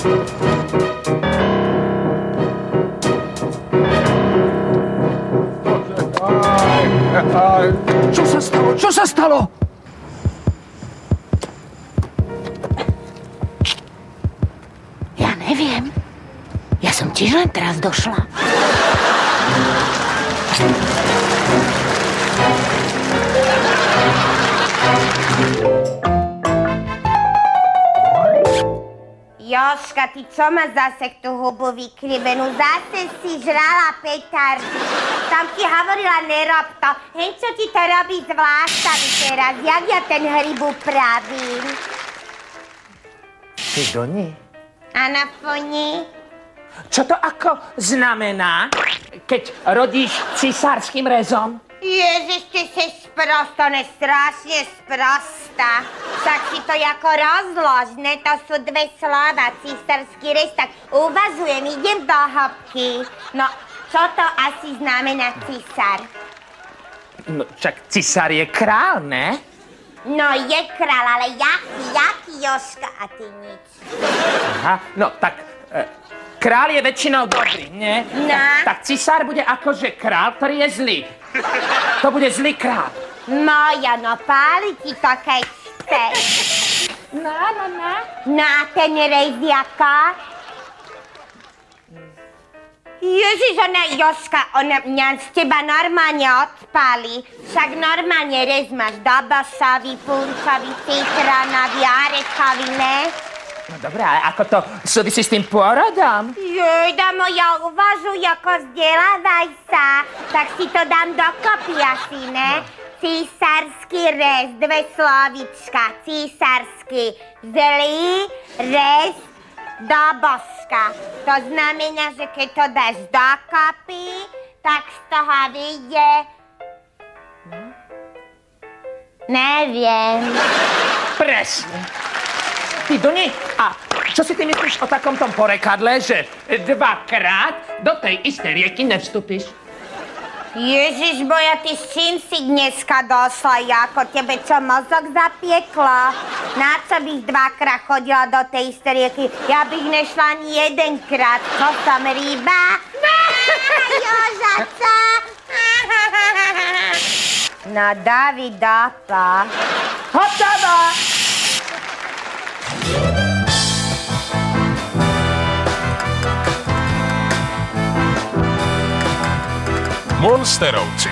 Čo sa stalo? Čo sa stalo? Ja neviem. Ja som tiež len teraz došla. Jožka, ty čo ma zase tú hubu vykrivenú? Zase si žrala petard. Tam ti hovorila, nerob to. Hej, čo ti to robí s vlásami teraz? Jak ja ten hryb upravím? Ty Doni? A na foni? Čo to ako znamená, keď rodíš cisárským rezom? Ježiš, ty si sprosta, strašne sprosta. Tak si to jako rozlož, ne? To sú dve slova, císarský rez, tak uvažujem, idem do hĺbky. No, čo to asi znamená cisár? No, čak cisár je král, ne? No, je král, ale jaký Jožka a ty nič. Aha, no tak král je väčšinou dobrý, nie? No. Tak cisár bude akože král, ktorý je zlý. To bude zlý král. Moja, no páli ti to, keď chceš. No. No a ten rejs jako? Ježiš, ona mňa z teba normálne odpáli. Však normálne rejs máš dobošový, punčový, citrónový, orechový, ne? No dobré, ale ako to súvisí s tým pôrodom? Jejda moja, uvažuj, ako vzdelávaj sa. Tak si to dám dokopy asi, ne? Císarsky rez, dve slovíčka. Císarsky, zlý, rez, do božka. To znamená, že keď to dáš dokopy, tak z toho vyjde... Neviem. Presne. Ty Doni, a čo si ty myslíš o takomto porekadle, že dvakrát do tej istej rieky nevstúpiš? Ježiš boja, ty s čím si dneska došla, Jako? Tebe čo, mozog zapieklo? Na čo bych dvakrát chodila do tej istej rieky? Ja bych nešla ani jedenkrát. Čo som, ryba? Joža, co? No, Davidapa. Hotovo! Monsterovci.